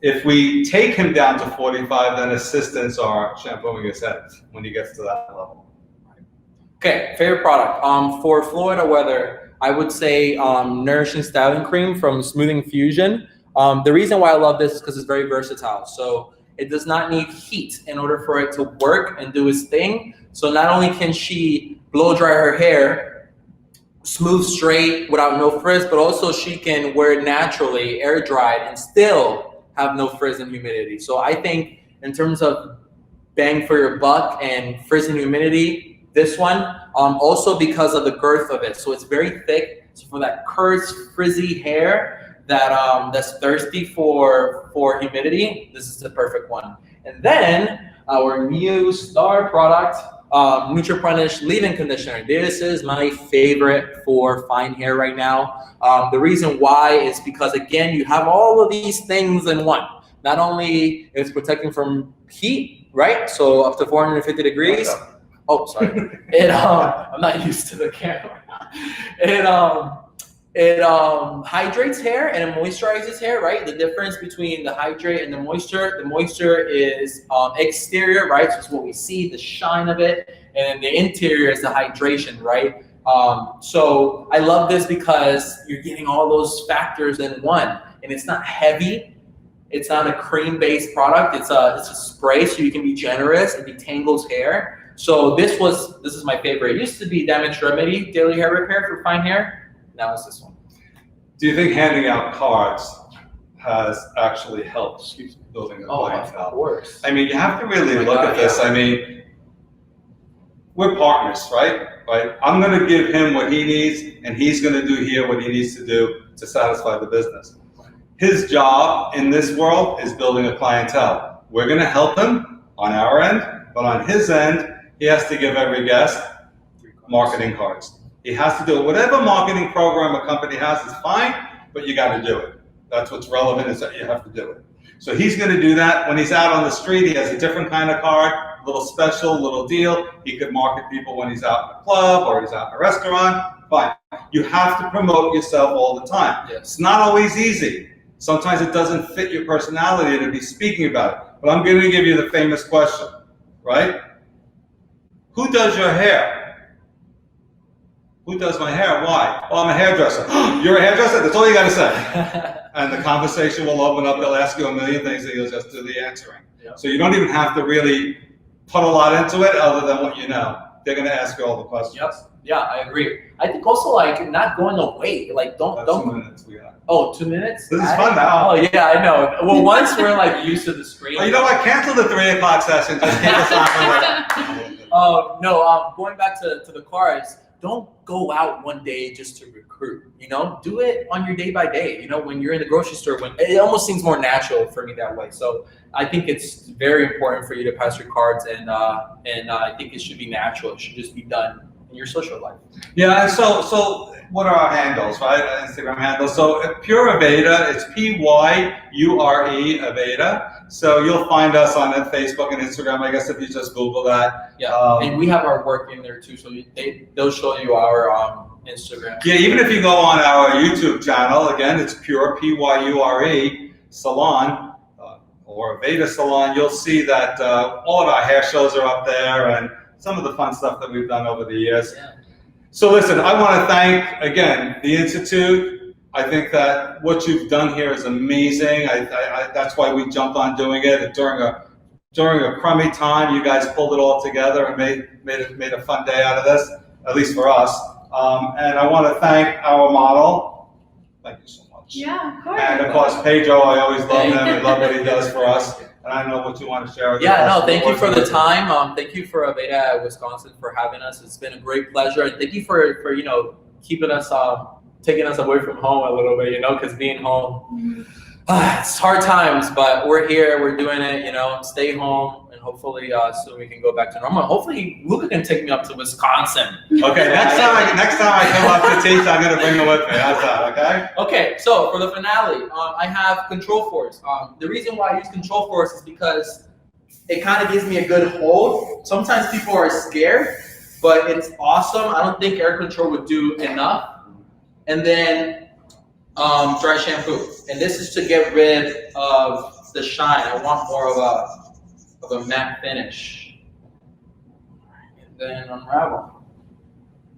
If we take him down to 45, then assistants are shampooing his head when he gets to that level. Okay, favorite product. For Florida weather, I would say Nourishing Styling Cream from Smoothing Fusion. The reason why I love this is because it's very versatile. So it does not need heat in order for it to work and do its thing. So not only can she blow dry her hair, smooth straight without no frizz, but also she can wear it naturally, air dried, and still have no frizz and humidity. So I think in terms of bang for your buck and frizz and humidity, this one, also because of the girth of it. So it's very thick. So for that cursed, frizzy hair that's thirsty for humidity, this is the perfect one. And then our new star product, Nutriplenish Leave-In Conditioner. This is my favorite for fine hair right now. The reason why is because, again, you have all of these things in one. Not only is protecting from heat, right? So up to 450 degrees. Oh, sorry. I'm not used to the camera. It hydrates hair and it moisturizes hair, right? The difference between the hydrate and the moisture is exterior, right? So it's what we see, the shine of it, and the interior is the hydration, right? So I love this because you're getting all those factors in one, and it's not heavy. It's not a cream-based product. It's a spray, so you can be generous. It detangles hair. So this is my favorite. It used to be Damage Remedy Daily Hair Repair for fine hair. Now it's this one. Do you think handing out cards has actually helped building a clientele? Of course. I mean, you have to really look at this. I mean, we're partners, right? I'm going to give him what he needs, and he's going to do here what he needs to do to satisfy the business. His job in this world is building a clientele. We're going to help him on our end, but on his end, he has to give every guest marketing cards. He has to do it. Whatever marketing program a company has is fine, but you got to do it. That's what's relevant, is that you have to do it. So he's going to do that. When he's out on the street, he has a different kind of card, little special, little deal. He could market people when he's out in a club or he's out in a restaurant. Fine. You have to promote yourself all the time. Yes. It's not always easy. Sometimes it doesn't fit your personality to be speaking about it. But I'm going to give you the famous question, right? Who does your hair? Who does my hair? Why? Oh, I'm a hairdresser. You're a hairdresser? That's all you got to say. And the conversation will open up. They'll ask you a million things, and you'll just do the answering. Yep. So you don't even have to really put a lot into it other than what you know. They're going to ask you all the questions. Yep. Yeah, I agree. I think also, like, not going away. Like, don't. 2 minutes we got. Oh, 2 minutes? This is fun now. Oh, yeah, I know. Well, once we're, like, used to the screen. Oh, you know what? Cancel the 3 o'clock session. Just keep us on. Going back to the cards. Don't go out one day just to recruit, do it on your day by day, when you're in the grocery store, when it almost seems more natural for me that way. So I think it's very important for you to pass your cards, and I think it should be natural. It should just be done in your social life. Yeah. And so what are our handles, right? Instagram handles. So Pure Aveda, it's Pyure Aveda. So you'll find us on Facebook and Instagram, I guess, if you just Google that. Yeah, and we have our work in there too, so they'll show you our Instagram. Yeah, even if you go on our YouTube channel, again, it's Pure, Pyure, Salon, or Aveda Salon, you'll see that all of our hair shows are up there and some of the fun stuff that we've done over the years. Yeah. So listen, I want to thank, again, the Institute. I think that what you've done here is amazing. That's why we jumped on doing it. During a crummy time, you guys pulled it all together and made a fun day out of this, at least for us. And I want to thank our model. Thank you so much. Yeah, of course. And of course, Pedro, I always love him and love what he does for us. And I don't know what you want to share with us. Yeah, no, thank you for the time. Thank you for Aveda Wisconsin for having us. It's been a great pleasure. And thank you for keeping us taking us away from home a little bit, because being home It's hard times, but we're here, we're doing it, you know, stay home, and hopefully soon we can go back to normal. Hopefully Luca can take me up to Wisconsin. Okay, next time I come up to teach, I'm gonna bring her with me. How's that, okay? Okay, so for the finale, I have control force. The reason why I use control force is because it kind of gives me a good hold. Sometimes people are scared, but it's awesome. I don't think air control would do enough. And then dry shampoo, and this is to get rid of the shine. I want more of a matte finish. And then unravel.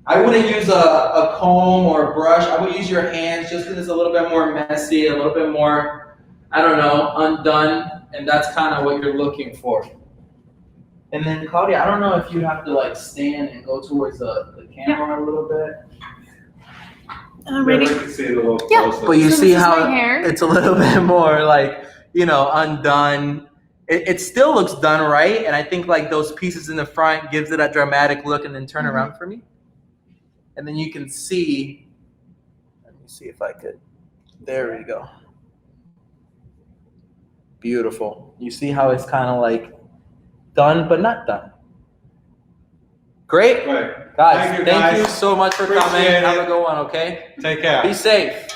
I wouldn't use a comb or a brush. I would use your hands just because it's a little bit more messy, a little bit more, I don't know, undone, and that's kind of what you're looking for. And then Claudia, I don't know if you have to like stand and go towards the camera a little bit. Ready? Yeah, see it a little closer. But you So see this is how my hair. it's a little bit more like, you know, undone. It still looks done right, and I think like those pieces in the front gives it a dramatic look. And then turn around for me, and then you can see. Let me see if I could. There we go. Beautiful. You see how it's kind of like done but not done. Great. Right. Guys, Thank you so much for Appreciate coming. it. Have a good one, okay? Take care. Be safe.